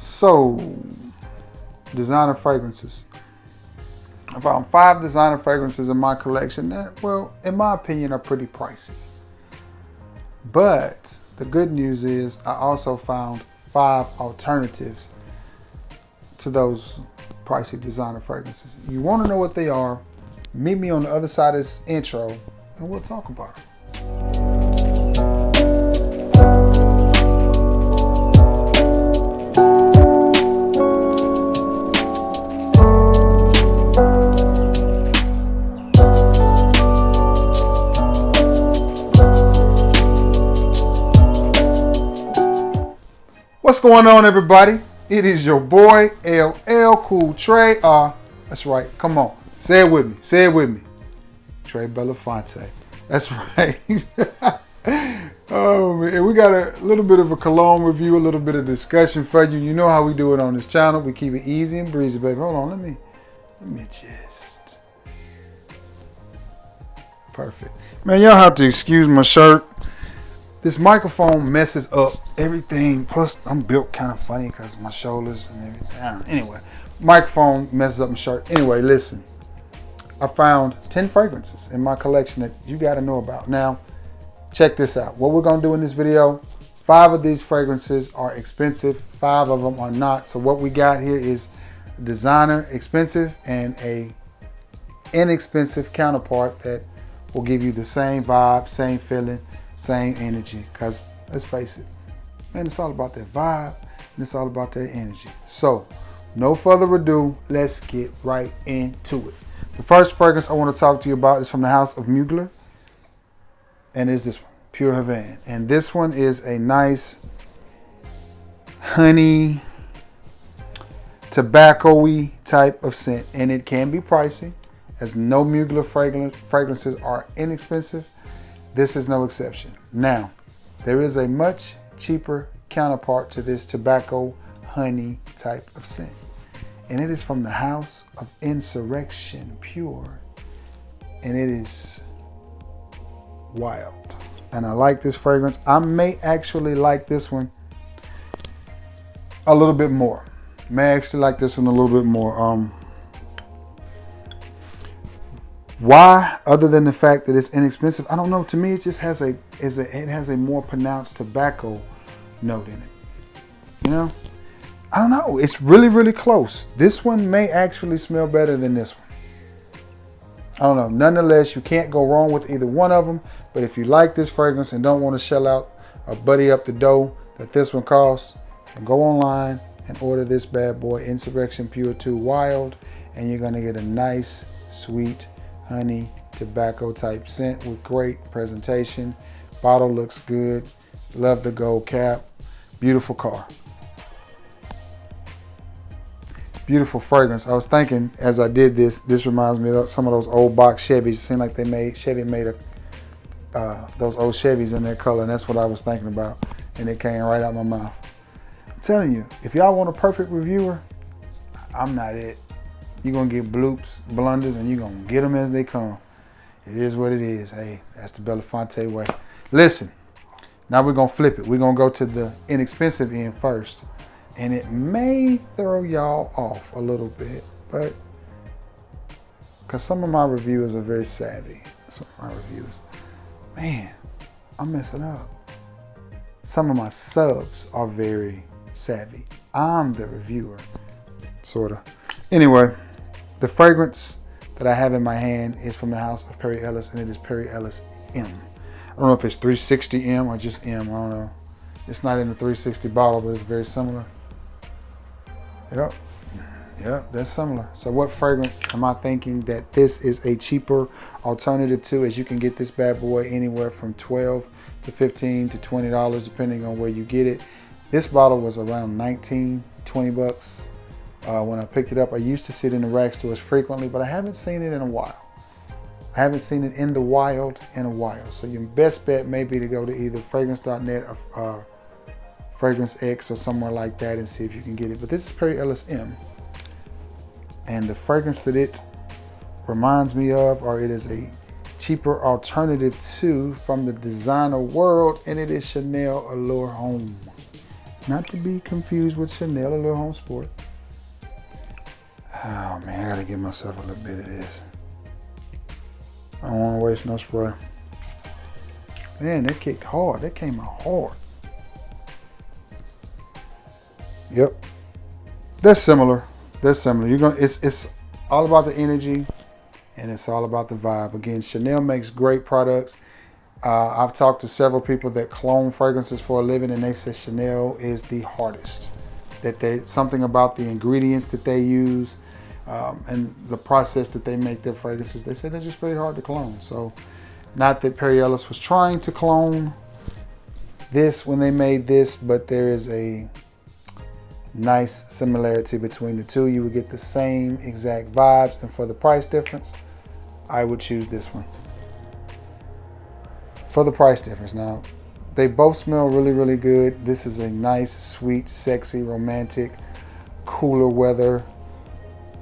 So, designer fragrances. I found 5 designer fragrances in my collection that, well, in my opinion, are pretty pricey. But the good news is I also found 5 alternatives to those pricey designer fragrances. You want to know what they are? Meet me on the other side of this intro and we'll talk about them. What's going on, everybody? It is your boy LL Cool Trey. That's right. Come on, say it with me. Say it with me. Trey Belafonte. That's right. Oh man, we got a little bit of a cologne review, a little bit of discussion for you. You know how we do it on this channel. We keep it easy and breezy, baby. Hold on, let me just. Perfect. Man, y'all have to excuse my shirt. This microphone messes up everything. Plus, I'm built kind of funny because my shoulders and everything. Anyway, microphone messes up my shirt. Anyway, listen. I found 10 fragrances in my collection that you got to know about. Now, check this out. What we're going to do in this video, 5 of these fragrances are expensive. 5 of them are not. So what we got here is designer expensive and a inexpensive counterpart that will give you the same vibe, same feeling, same energy. Because let's face it, man, it's all about that vibe and it's all about that energy. So no further ado, let's get right into it. The first fragrance I want to talk to you about is from the house of Mugler, and is this one, Pure Havane. And this one is a nice honey, tobacco-y type of scent, and it can be pricey, as no Mugler fragrances are inexpensive. This is no exception. Now, there is a much cheaper counterpart to this tobacco honey type of scent, and it is from the house of Insurrection Pure, and it is wild. And I like this fragrance. I may actually like this one a little bit more. Why? Other than the fact that it's inexpensive, I don't know. To me, it just has it has a more pronounced tobacco note in it. You know, I don't know. It's really, really close. This one may actually smell better than this one. I don't know. Nonetheless, you can't go wrong with either one of them. But if you like this fragrance and don't want to shell out a buddy up the dough that this one costs, then go online and order this bad boy, Insurrection Pure 2 Wild, and you're gonna get a nice, sweet, honey tobacco type scent with great presentation. Bottle looks good. Love the gold cap. Beautiful car. Beautiful fragrance. I was thinking as I did this reminds me of some of those old box Chevys. It seemed like Chevy made those old Chevys in their color, and that's what I was thinking about, and it came right out my mouth. I'm telling you, if y'all want a perfect reviewer, I'm not it. You're going to get bloops, blunders, and you're going to get them as they come. It is what it is. Hey, that's the Belafonte way. Listen, now we're going to flip it. We're going to go to the inexpensive end first. And it may throw y'all off a little bit, but because some of my reviewers are very savvy. Some of my reviewers, man, I'm messing up. Some of my subs are very savvy. I'm the reviewer, sort of. Anyway, the fragrance that I have in my hand is from the house of Perry Ellis, and it is Perry Ellis M. I don't know if it's 360 M or just M. I don't know. It's not in the 360 bottle, but it's very similar. Yep, that's similar. So what fragrance am I thinking that this is a cheaper alternative to? As you can get this bad boy anywhere from $12 to $15 to $20, depending on where you get it. This bottle was around 19, 20 bucks. When I picked it up. I used to see it in the rack stores frequently, but I haven't seen it in a while. I haven't seen it in the wild in a while. So your best bet may be to go to either fragrance.net or Fragrance X or somewhere like that and see if you can get it. But this is Perry Ellis M. And the fragrance that it reminds me of, or it is a cheaper alternative to from the designer world, and it is Chanel Allure Homme. Not to be confused with Chanel Allure Home Sport. Oh man, I gotta give myself a little bit of this. I don't want to waste no spray. Man, that kicked hard. That came out hard. Yep. They're similar. They're similar. It's all about the energy and it's all about the vibe. Again, Chanel makes great products. I've talked to several people that clone fragrances for a living, and they say Chanel is the hardest. That something about the ingredients that they use and the process that they make their fragrances. They say they're just very hard to clone. So, not that Perry Ellis was trying to clone this when they made this, but there is a nice similarity between the two. You would get the same exact vibes, and for the price difference, I would choose this one. For the price difference. Now, they both smell really, really good. This is a nice, sweet, sexy, romantic, cooler weather.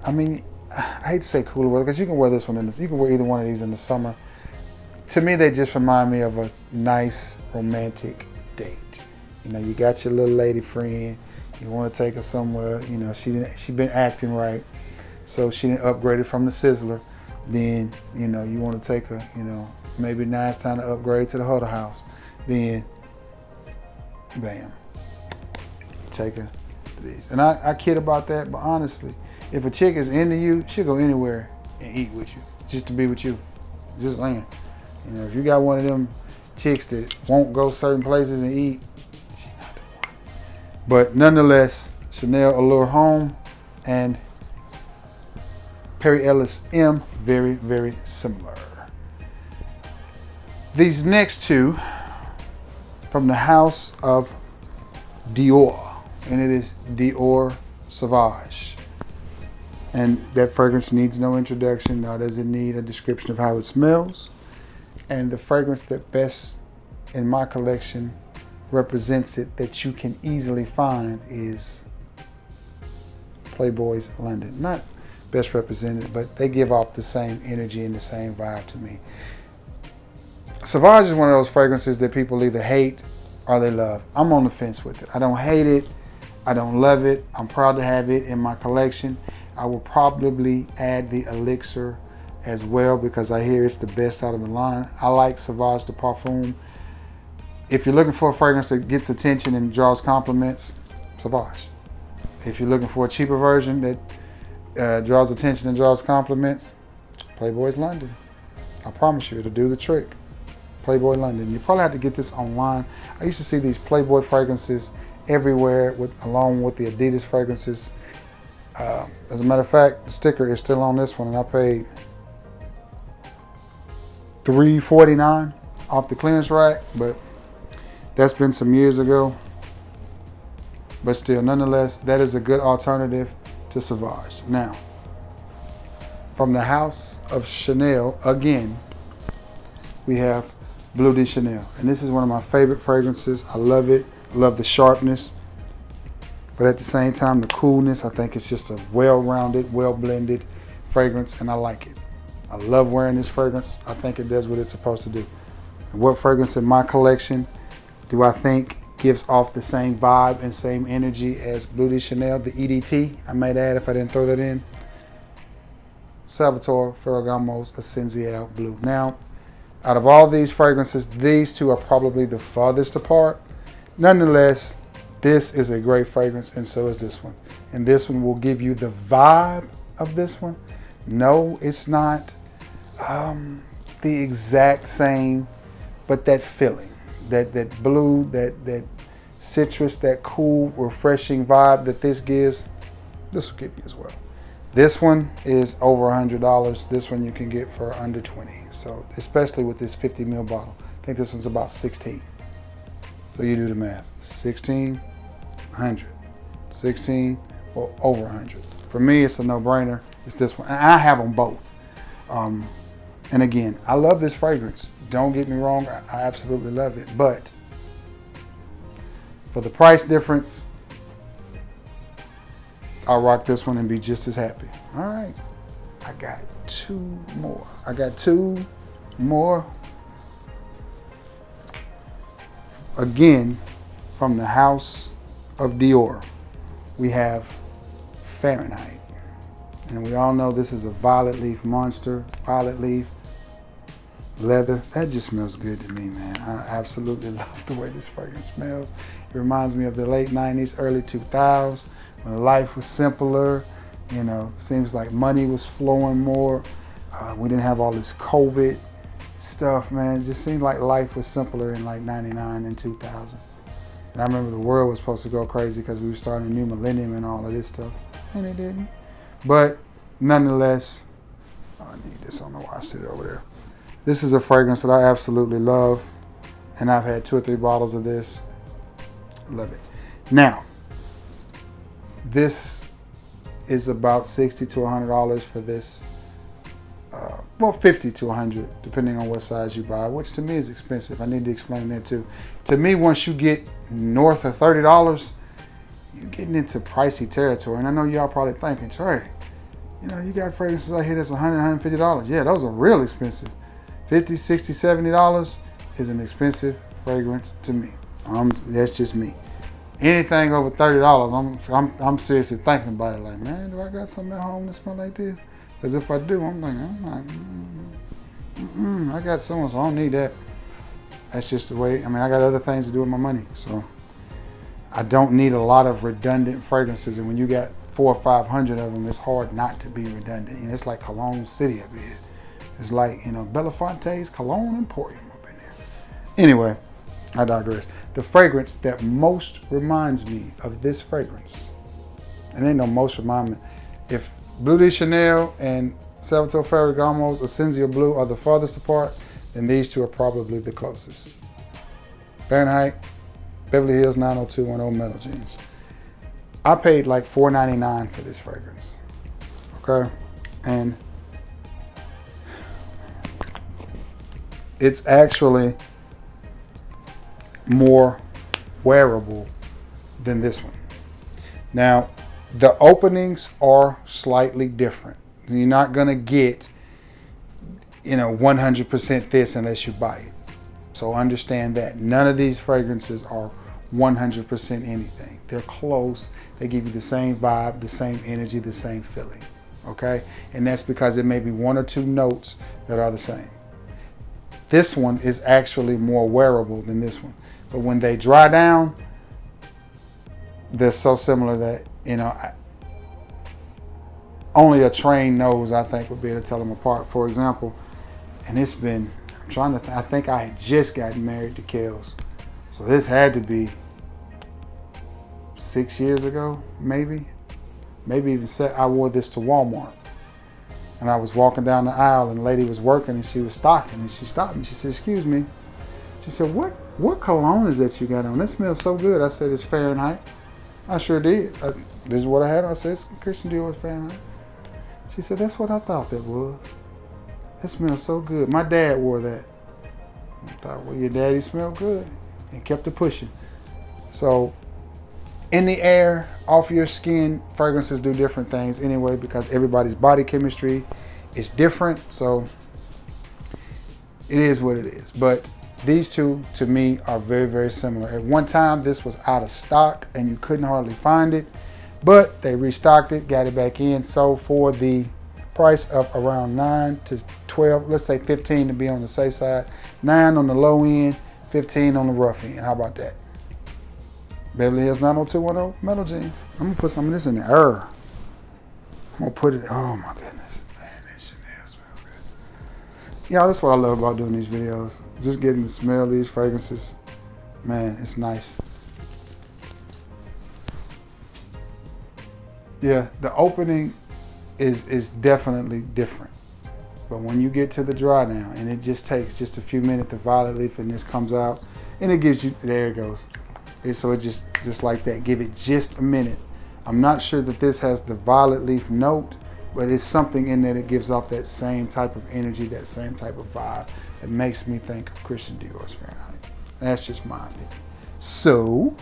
I mean, I hate to say cooler weather because you can wear this one in this. You can wear either one of these in the summer. To me, they just remind me of a nice, romantic date. You know, you got your little lady friend. You want to take her somewhere. You know, she been acting right, so she didn't upgrade it from the Sizzler. Then, you know, you want to take her. You know, maybe now it's time to upgrade to the Huddle House. Then, bam, you take her to these. And I kid about that, but honestly, if a chick is into you, she'll go anywhere and eat with you, just to be with you. Just saying. You know, if you got one of them chicks that won't go certain places and eat, she's not the one. But nonetheless, Chanel Allure Homme and Perry Ellis M, very, very similar. These next two from the house of Dior, and it is Dior Savage. And that fragrance needs no introduction, nor does it need a description of how it smells. And the fragrance that best in my collection represents it that you can easily find is Playboy's London. Not best represented, but they give off the same energy and the same vibe to me. Savage is one of those fragrances that people either hate or they love. I'm on the fence with it. I don't hate it. I don't love it. I'm proud to have it in my collection. I will probably add the Elixir as well because I hear it's the best out of the line. I like Savage de Parfum. If you're looking for a fragrance that gets attention and draws compliments, Savage. If you're looking for a cheaper version that draws attention and draws compliments, Playboy's London. I promise you, it'll do the trick. Playboy London. You probably have to get this online. I used to see these Playboy fragrances everywhere along with the Adidas fragrances. As a matter of fact, the sticker is still on this one, and I paid $3.49 off the clearance rack, but that's been some years ago. But still, nonetheless, that is a good alternative to Savage. Now, from the house of Chanel, again, we have Bleu de Chanel. And this is one of my favorite fragrances. I love it. I love the sharpness. But at the same time, the coolness. I think it's just a well-rounded, well-blended fragrance, and I like it. I love wearing this fragrance. I think it does what it's supposed to do. And what fragrance in my collection do I think gives off the same vibe and same energy as Bleu de Chanel, the EDT, I might add if I didn't throw that in? Salvatore Ferragamo's Essenziale Bleu. Now, out of all these fragrances, these two are probably the farthest apart. Nonetheless, this is a great fragrance, and so is this one. And this one will give you the vibe of this one. No, it's not the exact same, but that feeling, that blue, that citrus, that cool, refreshing vibe that this gives, this will give you as well. This one is over $100. This one you can get for under $20. So especially with this 50 ml bottle, I think this one's about 16. So you do the math. 16, 100, 16, well, over 100. For me, it's a no-brainer. It's this one, and I have them both. And again, I love this fragrance. Don't get me wrong, I absolutely love it. But for the price difference, I'll rock this one and be just as happy. All right, I got two more. Again, from the house of Dior, we have Fahrenheit. And we all know this is a violet leaf monster, violet leaf, leather. That just smells good to me, man. I absolutely love the way this fragrance smells. It reminds me of the late 90s, early 2000s, when life was simpler. You know, seems like money was flowing more. We didn't have all this COVID stuff, man. It just seemed like life was simpler in like 99 and 2000. And I remember the world was supposed to go crazy because we were starting a new millennium and all of this stuff. And it didn't. But nonetheless, I need this. I don't know why I sit it over there. This is a fragrance that I absolutely love. And I've had 2 or 3 bottles of this. Love it. Now, this is about $60 to $100 for this. Well, $50 to $100, depending on what size you buy, which to me is expensive. I need to explain that too. To me, once you get north of $30, you're getting into pricey territory. And I know y'all probably thinking, Trey, you know, you got fragrances out here that's $100, $150. Yeah, those are real expensive. $50, $60, $70 is an expensive fragrance to me. That's just me. Anything over $30, I'm seriously thinking about it. Like, man, do I got something at home that smell like this? Because if I do, I'm like, I got someone, so I don't need that. That's just the way. I mean, I got other things to do with my money, so I don't need a lot of redundant fragrances. And when you got 400 or 500 of them, it's hard not to be redundant. You know, it's like Cologne City up here. It's like, you know, Belafonte's Cologne Emporium up in there. Anyway, I digress. The fragrance that most reminds me of this fragrance, and ain't no most remind me, if Bleu de Chanel and Salvatore Ferragamo's Essenziale Bleu are the farthest apart, then these two are probably the closest. Fahrenheit, Beverly Hills 90210 Metal Jeans. I paid like $4.99 for this fragrance, okay? And it's actually more wearable than this one. Now, the openings are slightly different. You're not gonna get, you know, 100% this unless you buy it. So understand that. None of these fragrances are 100% anything. They're close. They give you the same vibe, the same energy, the same feeling, okay? And that's because it may be 1 or 2 notes that are the same. This one is actually more wearable than this one. But when they dry down, they're so similar that, you know, only a trained nose, I think, would be able to tell them apart. For example, and it's been, I'm trying to I think I had just gotten married to Kels. So this had to be 6 years ago, maybe even set. I wore this to Walmart. And I was walking down the aisle and the lady was working and she was stocking and she stopped me. She said, excuse me. She said, what cologne is that you got on? That smells so good. I said, it's Fahrenheit. I sure did. This is what I had. I said, it's Christian Dior Fahrenheit. She said, that's what I thought that was. That smells so good. My dad wore that. I thought, well, your daddy smelled good. And kept it pushing. So, in the air, off your skin, fragrances do different things anyway because everybody's body chemistry is different. So, it is what it is. But these two, to me, are very, very similar. At one time, this was out of stock and you couldn't hardly find it. But they restocked it, got it back in. So for the price of around 9 to 12, let's say 15 to be on the safe side, 9 on the low end, 15 on the rough end. How about that? Beverly Hills 90210 Metal Jeans. I'm gonna put some of this in the air. I'm gonna put it, oh my goodness. Man, that Chanel smells good. Yeah, that's what I love about doing these videos. Just getting to smell these fragrances. Man, it's nice. Yeah, the opening is definitely different. But when you get to the dry down, and it just takes just a few minutes, the violet leaf and this comes out, and it gives you, there it goes. So it just like that, give it just a minute. I'm not sure that this has the violet leaf note, but it's something in there that gives off that same type of energy, that same type of vibe that makes me think of Christian Dior's Fahrenheit. That's just my opinion. So,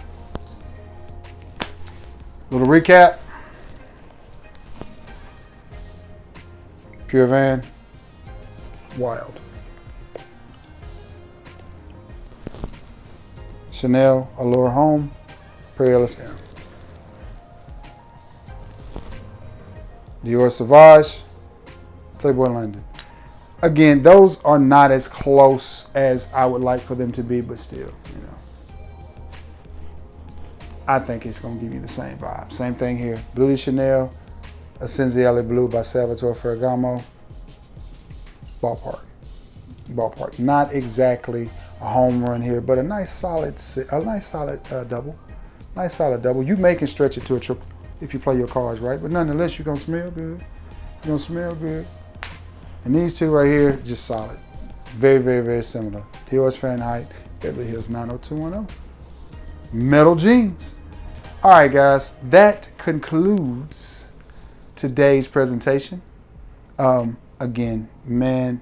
little recap. Pure Van, Wild. Chanel, Allure, Homme. Per Ellis. Dior Savage, Playboy London. Again, those are not as close as I would like for them to be, but still, you know, I think it's going to give you the same vibe. Same thing here. Bleu de Chanel, Essenziale Bleu by Salvatore Ferragamo. Ballpark. Ballpark. Not exactly a home run here, but a nice solid double. Nice solid double. You may can stretch it to a triple if you play your cards right, but nonetheless, you're gonna smell good. You're gonna smell good. And these two right here, just solid. Very, very, very similar. Dior Fahrenheit, Beverly Hills 90210. Metal jeans. All right, guys, that concludes today's presentation. Again, man,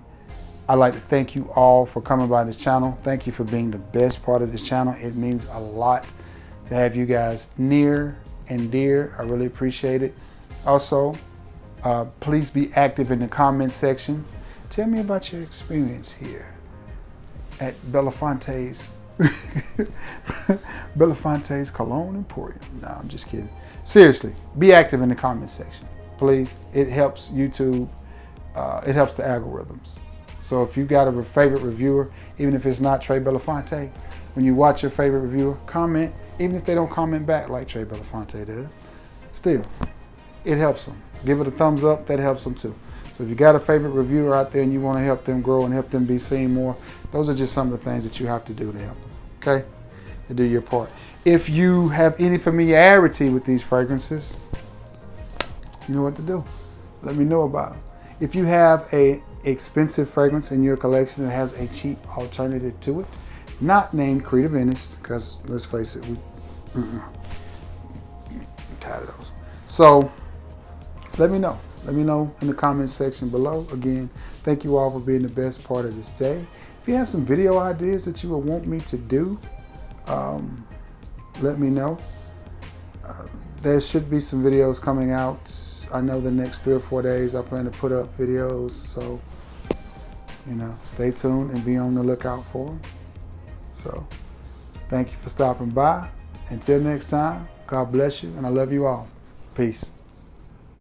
I'd like to thank you all for coming by this channel. Thank you for being the best part of this channel. It means a lot to have you guys near and dear. I really appreciate it. Also, please be active in the comment section. Tell me about your experience here at Belafonte's Belafonte's Cologne Emporium. No, I'm just kidding. Seriously, be active in the comment section, please. It helps YouTube. It helps the algorithms. So if you got a favorite reviewer, even if it's not Trey Belafonte, when you watch your favorite reviewer, comment, even if they don't comment back like Trey Belafonte does, still, it helps them. Give it a thumbs up, that helps them too. So if you got a favorite reviewer out there and you want to help them grow and help them be seen more, those are just some of the things that you have to do to help them, okay? To do your part. If you have any familiarity with these fragrances, you know what to do. Let me know about them. If you have a expensive fragrance in your collection that has a cheap alternative to it, not named Creed of Venice, because let's face it, I'm tired of those. So let me know. Let me know in the comments section below. Again, thank you all for being the best part of this day. If you have some video ideas that you would want me to do, let me know. There should be some videos coming out. I know the next 3 or 4 days I plan to put up videos, so you know, stay tuned and be on the lookout for them. So thank you for stopping by. Until next time, God bless you, and I love you all. Peace.